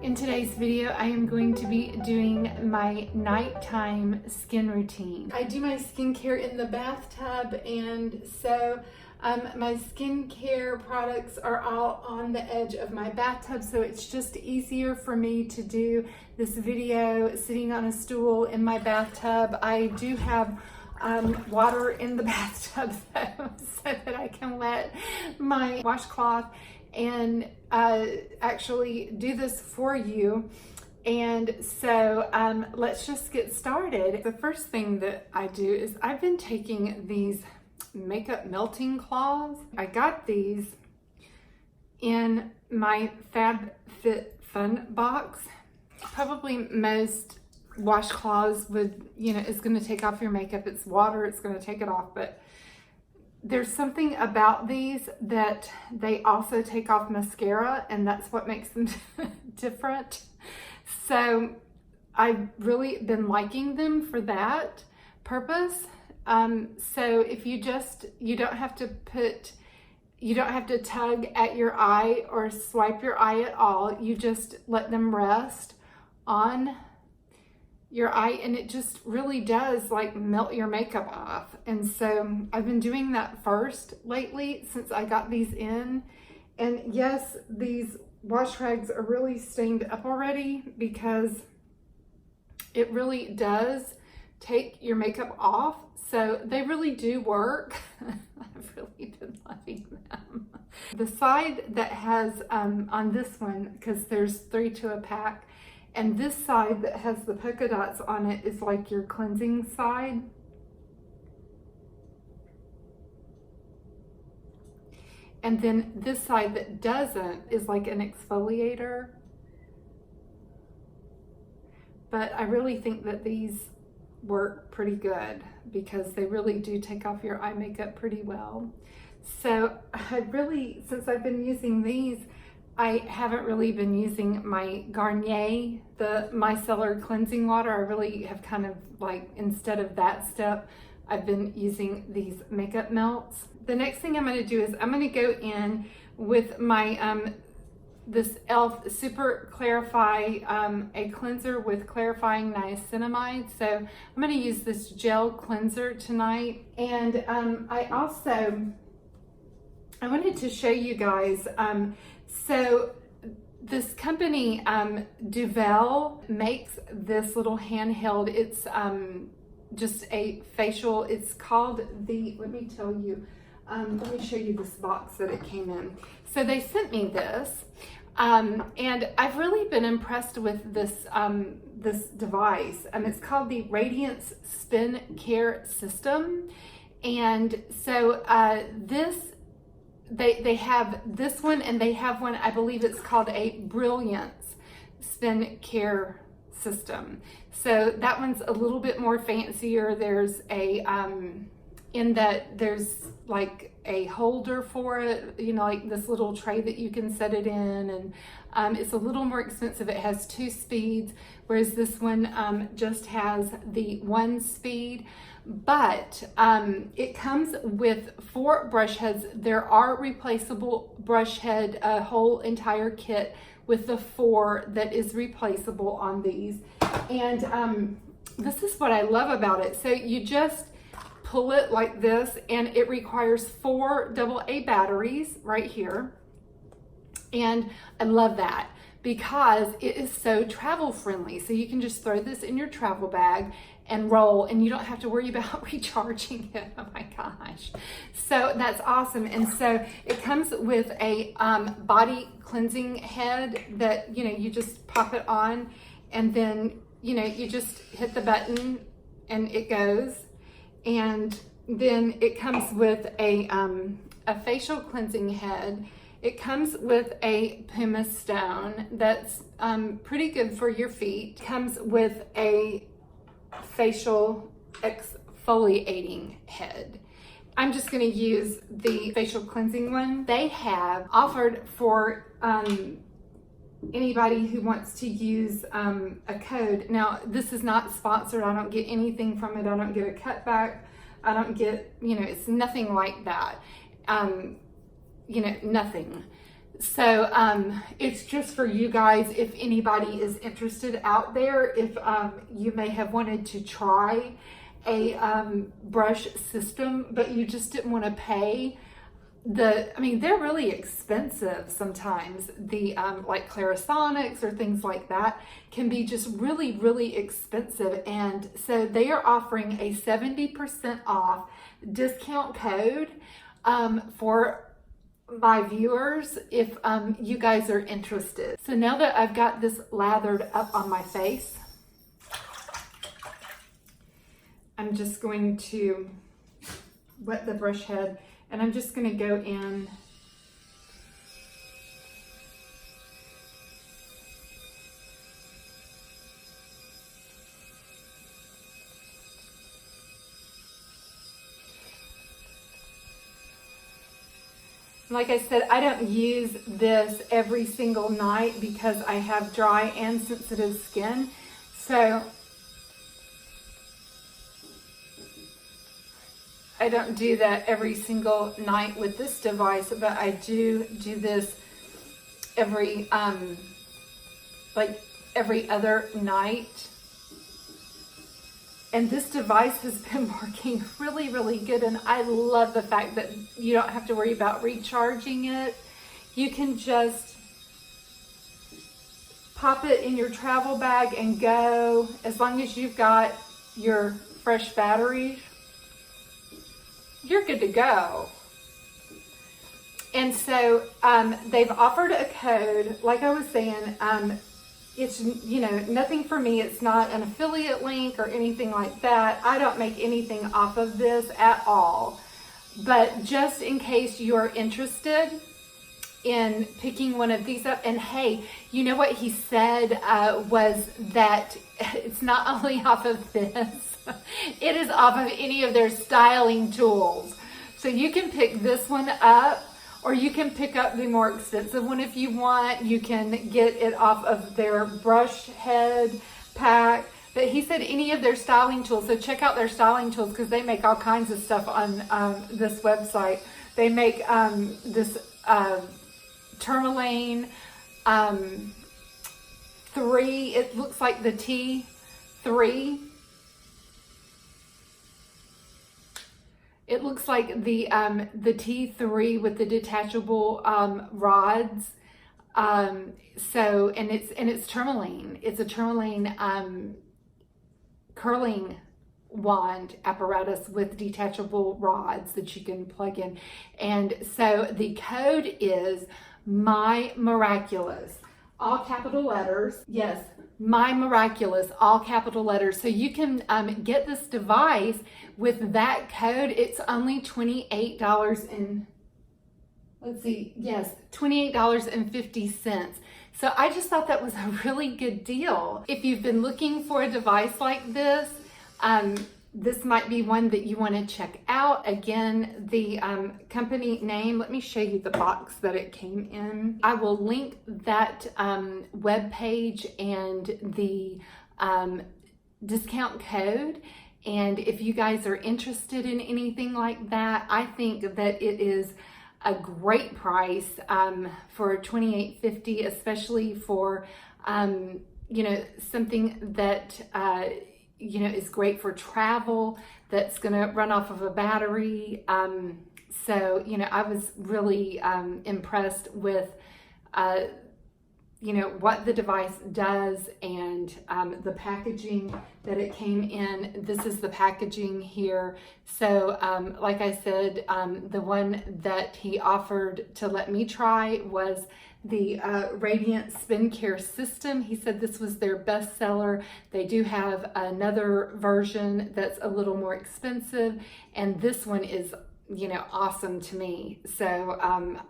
In today's video, I am going to be doing my nighttime skin routine. I do my skincare in the bathtub, and so my skincare products are all on the edge of my bathtub, so it's just easier for me to do this video sitting on a stool in my bathtub. I do have water in the bathtub though, so that I can wet my washcloth and actually do this for you. And so let's just get started. The first thing that I do is I've been taking these makeup melting cloths. I got these in my FabFitFun box. Probably most washcloths would, it's going to take off your makeup. It's water, it's going to take it off, but there's something about these that they also take off mascara, and that's what makes them different. So I've really been liking them for that purpose. So if you don't have to tug at your eye or swipe your eye at all. You just let them rest on your eye, and it just really does like melt your makeup off. And so I've been doing that first lately since I got these in. And yes, these wash rags are really stained up already because it really does take your makeup off. So they really do work. I've really been loving them. The side that has on this one, because there's 3 to a pack, and this side that has the polka dots on it is like your cleansing side. And then this side that doesn't is like an exfoliator. But I really think that these work pretty good because they really do take off your eye makeup pretty well. So since I've been using these, I haven't really been using my Garnier, the micellar cleansing water. I really have kind of like, instead of that step, I've been using these makeup melts. The next thing I'm going to do is I'm going to go in with my this e.l.f. Super Clarify, a cleanser with clarifying niacinamide. So I'm going to use this gel cleanser tonight. And I wanted to show you guys, so this company, Duvel, makes this little handheld. It's just a facial. It's called let me tell you, let me show you this box that it came in. So they sent me this, and I've really been impressed with this, this device. It's called the Radiance Spin Care System. And so they have this one, and they have one, I believe it's called a Brilliance Spin Care System. So that one's a little bit more fancier. There's a, in that there's like a holder for it, like this little tray that you can set it in. And it's a little more expensive. It has 2 speeds, whereas this one just has the 1 speed. But it comes with 4 brush heads. There are replaceable brush head, a whole entire kit with the 4 that is replaceable on these. And this is what I love about it. So you just pull it like this, and it requires 4 AA batteries right here. And I love that because it is so travel friendly. So you can just throw this in your travel bag and roll, and you don't have to worry about recharging it. Oh my gosh. So that's awesome. And so it comes with a body cleansing head that, you just pop it on, and then, you just hit the button and it goes. And then it comes with a facial cleansing head. It comes with a pumice stone that's pretty good for your feet. It comes with a facial exfoliating head. I'm just going to use the facial cleansing one. They have offered for anybody who wants to use a code. Now, this is not sponsored. I don't get anything from it. I don't get a cutback. I don't get, it's nothing like that. Nothing. So it's just for you guys, if anybody is interested out there, if you may have wanted to try a brush system, but you just didn't want to pay I mean, they're really expensive sometimes. The like Clarisonics or things like that can be just really, really expensive. And so they are offering a 70% off discount code for my viewers if you guys are interested. So now that I've got this lathered up on my face, I'm just going to wet the brush head, and I'm just going to go in like I said, I don't use this every single night because I have dry and sensitive skin. So I don't do that every single night with this device, but I do this every like every other night. And this device has been working really, really good. And I love the fact that you don't have to worry about recharging it. You can just pop it in your travel bag and go. As long as you've got your fresh batteries, you're good to go. And so they've offered a code, like I was saying, it's, you know, nothing for me. It's not an affiliate link or anything like that. I don't make anything off of this at all. But just in case you're interested in picking one of these up, and hey, you know what he said was that it's not only off of this, it is off of any of their styling tools. So you can pick this one up, or you can pick up the more expensive one if you want. You can get it off of their brush head pack. But he said any of their styling tools. So check out their styling tools because they make all kinds of stuff on this website. They make this tourmaline 3. It looks like the T3. It looks like the T3 with the detachable rods. So and it's tourmaline. It's a tourmaline curling wand apparatus with detachable rods that you can plug in. And so the code is My Miraculous, all capital letters. Yes, My Miraculous, all capital letters. So you can get this device with that code. It's only $28 and let's see, yes, $28.50. So I just thought that was a really good deal. If you've been looking for a device like this, this might be one that you want to check out. Again, the company name, let me show you the box that it came in. I will link that web page and the discount code. And if you guys are interested in anything like that, I think that it is a great price for $28.50, especially for you know, something that you know, is great for travel, that's going to run off of a battery. So you know, I was really impressed with you know, what the device does and the packaging that it came in. This is the packaging here. So like I said, the one that he offered to let me try was the Radiant Spin Care System. He said this was their best seller. They do have another version that's a little more expensive, and this one is, you know, awesome to me. So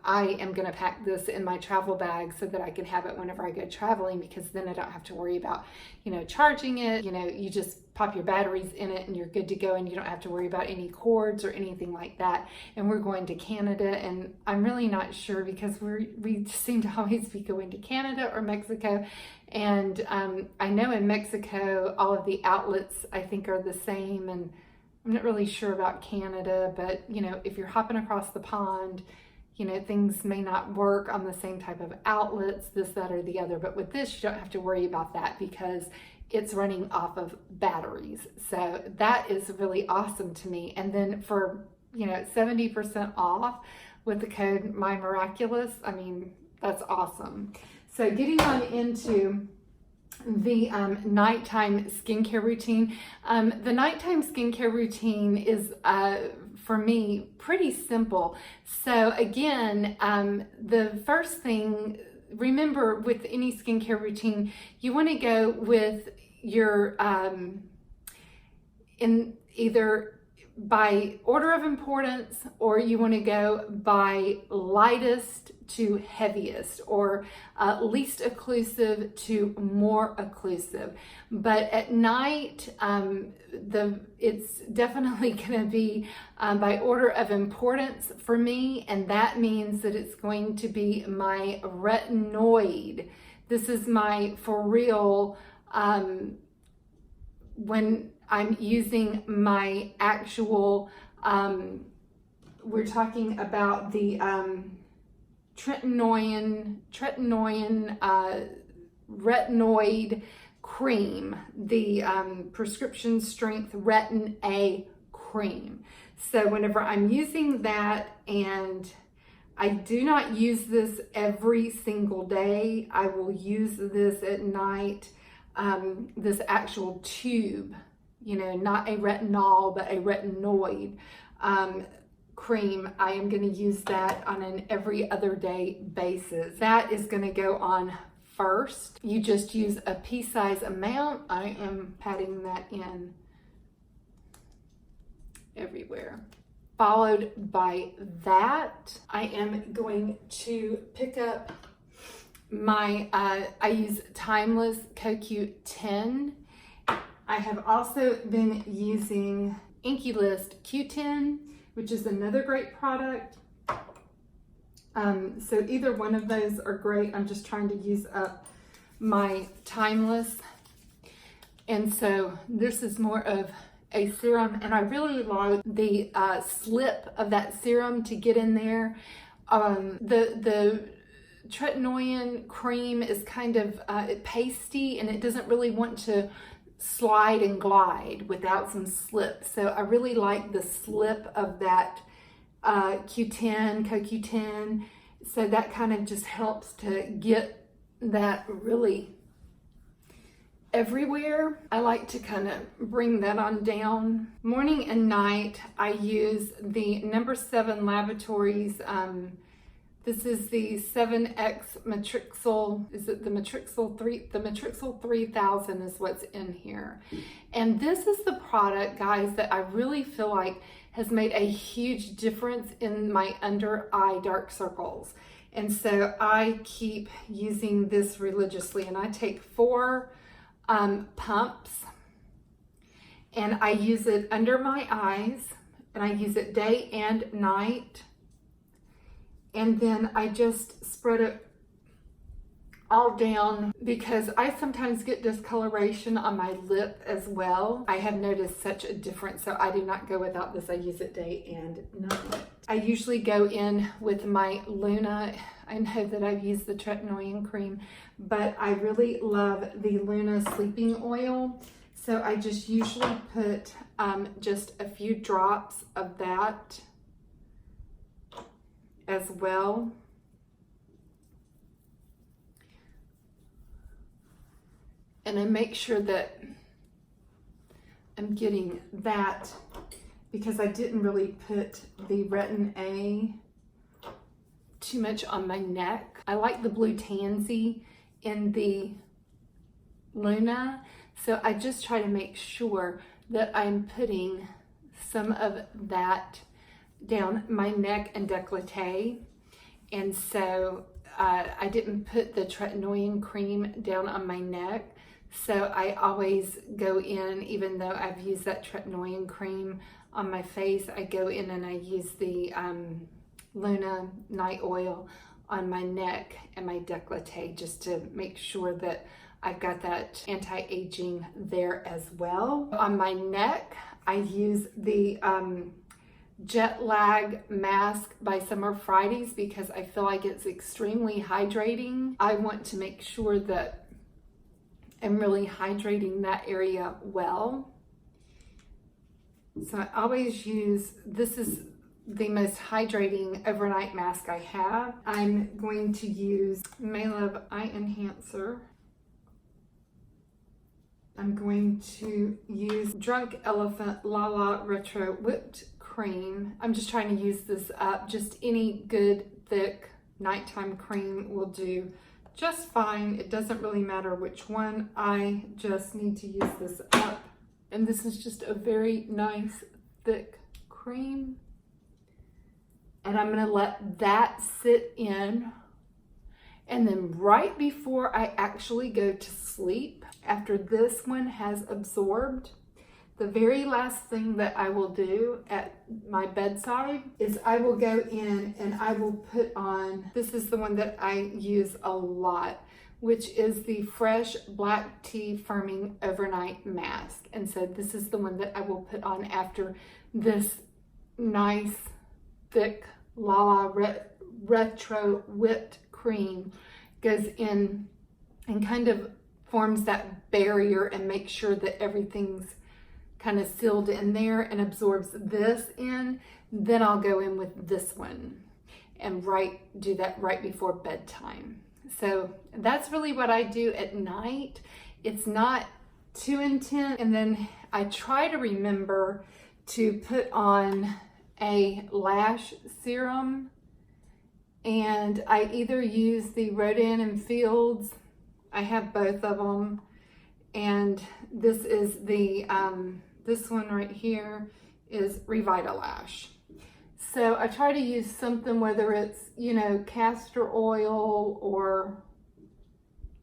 I am going to pack this in my travel bag so that I can have it whenever I go traveling, because then I don't have to worry about, you know, charging it. You know, you just pop your batteries in it and you're good to go, and you don't have to worry about any cords or anything like that. And we're going to Canada, and I'm really not sure because we seem to always be going to Canada or Mexico. And I know in Mexico, all of the outlets I think are the same, and I'm not really sure about Canada, but you know, if you're hopping across the pond, you know, things may not work on the same type of outlets, this, that, or the other. But with this, you don't have to worry about that because it's running off of batteries. So that is really awesome to me. And then for, you know, 70% off with the code MyMiraculous, I mean, that's awesome. So getting on into the nighttime skincare routine. The nighttime skincare routine is, for me, pretty simple. So again, the first thing, remember with any skincare routine, you want to go with your, in either by order of importance, or you want to go by lightest to heaviest, or least occlusive to more occlusive. But at night, it's definitely going to be by order of importance for me, and that means that it's going to be my retinoid. This is my for real, when I'm using my actual, we're talking about the retinoid cream, the prescription strength Retin A cream. So whenever I'm using that, and I do not use this every single day, I will use this at night, this actual tube, you know, not a retinol, but a retinoid cream. I am going to use that on an every other day basis. That is going to go on first. You just use a pea-size amount. I am patting that in everywhere. Followed by that, I am going to pick up my, I use Timeless CoQ10. I have also been using Inky List Q10, which is another great product. So either one of those are great. I'm just trying to use up my Timeless. And so this is more of a serum, and I really like the slip of that serum to get in there. The tretinoin cream is kind of pasty, and it doesn't really want to slide and glide without some slip. So I really like the slip of that CoQ10. So that kind of just helps to get that really everywhere. I like to kind of bring that on down. Morning and night, I use the No. 7 Laboratories. This is the 7X Matrixyl. Is it the Matrixyl 3? The Matrixyl 3000 is what's in here. And this is the product, guys, that I really feel like has made a huge difference in my under eye dark circles. And so I keep using this religiously, and I take 4 pumps, and I use it under my eyes, and I use it day and night. And then I just spread it all down, because I sometimes get discoloration on my lip as well. I have noticed such a difference, so I do not go without this. I use it day and night. I usually go in with my Luna. I know that I've used the tretinoin cream, but I really love the Luna sleeping oil. So I just usually put just a few drops of that as well. And I make sure that I'm getting that, because I didn't really put the Retin A too much on my neck. I like the blue tansy in the Luna, so I just try to make sure that I'm putting some of that down my neck and décolleté. And so I didn't put the tretinoin cream down on my neck. So I always go in, even though I've used that tretinoin cream on my face, I go in and I use the Luna night oil on my neck and my décolleté, just to make sure that I've got that anti-aging there as well. On my neck, I use the Jet Lag Mask by Summer Fridays because I feel like it's extremely hydrating. I want to make sure that I'm really hydrating that area well. So I always use, this is the most hydrating overnight mask I have. I'm going to use Maylove Eye Enhancer. I'm going to use Drunk Elephant Lala Retro Whipped Cream. I'm just trying to use this up. Just any good, thick nighttime cream will do just fine. It doesn't really matter which one. I just need to use this up. And this is just a very nice, thick cream. And I'm gonna let that sit in. And then right before I actually go to sleep, after this one has absorbed, the very last thing that I will do at my bedside is I will go in and I will put on, this is the one that I use a lot, which is the Fresh Black Tea Firming Overnight Mask. And so this is the one that I will put on after this nice, thick Lala Retro Whipped Cream goes in and kind of forms that barrier and makes sure that everything's kind of sealed in there and absorbs this in. Then I'll go in with this one and do that right before bedtime. So that's really what I do at night. It's not too intense. And then I try to remember to put on a lash serum, and I either use the Retin and Fields, I have both of them, and this is the this one right here is Revitalash. So I try to use something, whether it's, you know, castor oil or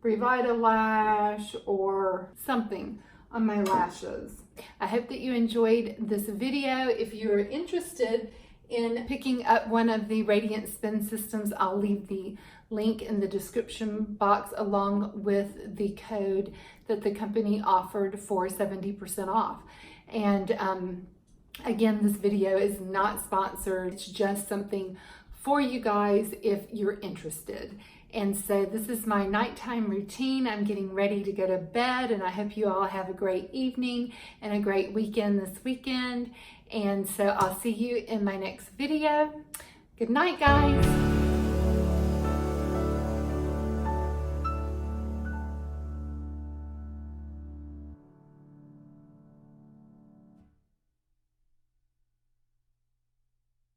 Revitalash or something on my lashes. I hope that you enjoyed this video. If you're interested in picking up one of the Radiant Spin Systems, I'll leave the link in the description box along with the code that the company offered for 70% off. And again, this video is not sponsored. It's just something for you guys if you're interested. And so this is my nighttime routine. I'm getting ready to go to bed, and I hope you all have a great evening and a great weekend this weekend. And so I'll see you in my next video. Good night, guys.